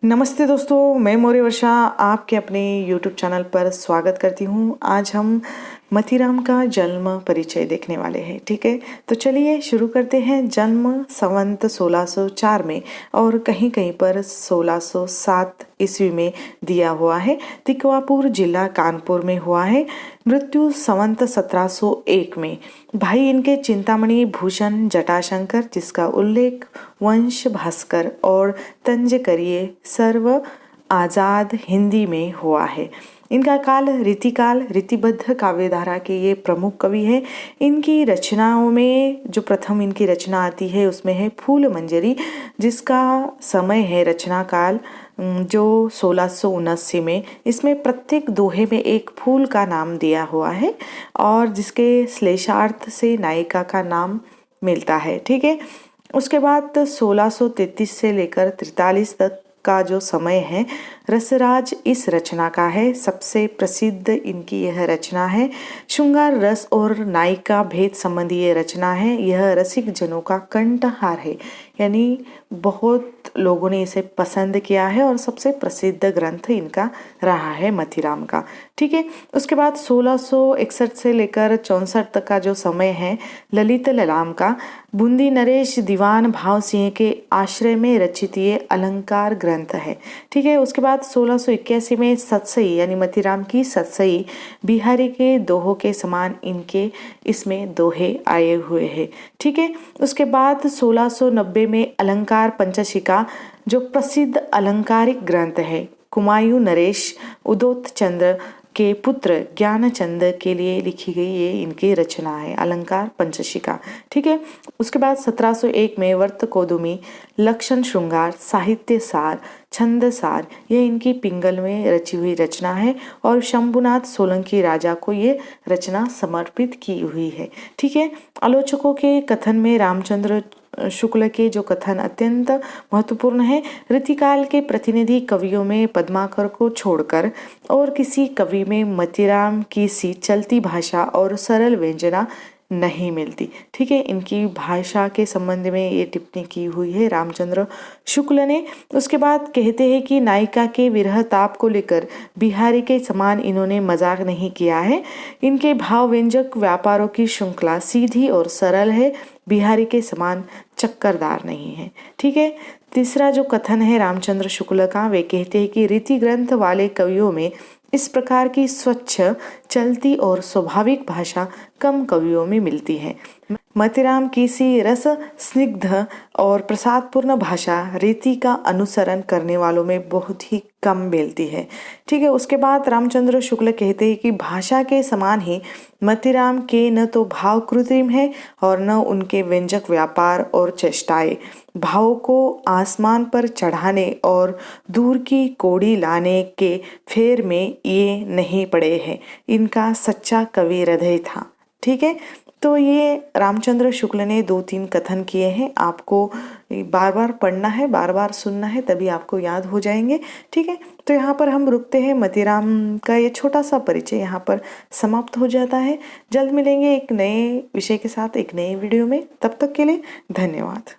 नमस्ते दोस्तों, मैं मौर्य वर्षा आपके अपने YouTube चैनल पर स्वागत करती हूँ। आज हम मतीराम का जन्म परिचय देखने वाले हैं। ठीक है, तो चलिए शुरू करते हैं। जन्म संवत 1604 में और कहीं कहीं पर 1607 ईस्वी में दिया हुआ है। तिकवापुर जिला कानपुर में हुआ है। मृत्यु संवत 1701 में। भाई इनके चिंतामणि भूषण जटाशंकर, जिसका उल्लेख वंश भास्कर और तंज करिए सर्व आजाद हिंदी में हुआ है। इनका काल रीतिकाल, रीतिबद्ध काव्यधारा के ये प्रमुख कवि हैं। इनकी रचनाओं में जो प्रथम इनकी रचना आती है उसमें है फूल मंजरी, जिसका समय है रचना काल जो 1679 में। इसमें प्रत्येक दोहे में एक फूल का नाम दिया हुआ है और जिसके श्लेषार्थ से नायिका का नाम मिलता है। ठीक है, उसके बाद 1633 से लेकर 43 तक का जो समय है रसराज इस रचना का है। सबसे प्रसिद्ध इनकी यह रचना है। श्रृंगार रस और नायिका भेद संबंधी ये रचना है। यह रसिक जनों का कंठहार है, यानी बहुत लोगों ने इसे पसंद किया है और सबसे प्रसिद्ध ग्रंथ इनका रहा है मतीराम का। ठीक है, उसके बाद 1661 से लेकर 64 तक का जो समय है ललित ललाम का। बूंदी नरेश दीवान भाव सिंह के आश्रय में रचित ये अलंकार ग्रंथ है। ठीक है, उसके बाद 1681 में सतसई यानी मतीराम की सतसई बिहारी के दोहों के समान इनके इसमें दोहे आए हुए हैं। ठीक है, उसके बाद 1690 में अलंकार पंचशिका जो प्रसिद्ध अलंकारिक ग्रंथ है कुमायूं नरेश उदोत चंद्र के पुत्र ज्ञानचंद के लिए लिखी गई ये इनकी रचना है अलंकार पंचशिका। ठीक है, उसके बाद 1701 में वर्त कोदुमी, लक्षण श्रृंगार, साहित्य सार, छंद सार ये इनकी पिंगल में रची हुई रचना है और शंभुनाथ सोलंकी राजा को ये रचना समर्पित की हुई है। ठीक है, आलोचकों के कथन में रामचंद्र शुक्ल के जो कथन अत्यंत महत्वपूर्ण है। रीतिकाल के प्रतिनिधि कवियों में पद्माकर को छोड़कर और किसी कवि में मतीराम की सी चलती भाषा और सरल व्यंजना नहीं मिलती। ठीक है, इनकी भाषा के संबंध में ये टिप्पणी की हुई है रामचंद्र शुक्ल ने। उसके बाद कहते हैं कि नायिका के विरह ताप को लेकर बिहारी के समान इन्होंने मजाक नहीं किया है। इनके भाव व्यंजक व्यापारों की श्रृंखला सीधी और सरल है, बिहारी के समान चक्करदार नहीं है। ठीक है, तीसरा जो कथन है रामचंद्र शुक्ल का, वे कहते हैं कि रीति ग्रंथ वाले कवियों में इस प्रकार की स्वच्छ चलती और स्वाभाविक भाषा कम कवियों में मिलती है। मतीराम की सी रस स्निग्ध और प्रसादपूर्ण भाषा रीति का अनुसरण करने वालों में बहुत ही कम मिलती है। ठीक है, उसके बाद रामचंद्र शुक्ल कहते हैं कि भाषा के समान ही मतीराम के न तो भाव कृत्रिम है और न उनके व्यंजक व्यापार और चेष्टाएं भावों को आसमान पर चढ़ाने और दूर की कोड़ी लाने के फेर में ये नहीं पड़े हैं। इनका सच्चा कवि हृदय था। ठीक है, तो ये रामचंद्र शुक्ल ने 2-3 कथन किए हैं। आपको बार बार पढ़ना है, बार बार सुनना है, तभी आपको याद हो जाएंगे। ठीक है, तो यहाँ पर हम रुकते हैं। मतीराम का ये छोटा सा परिचय यहाँ पर समाप्त हो जाता है। जल्द मिलेंगे एक नए विषय के साथ एक नए वीडियो में। तब तक के लिए धन्यवाद।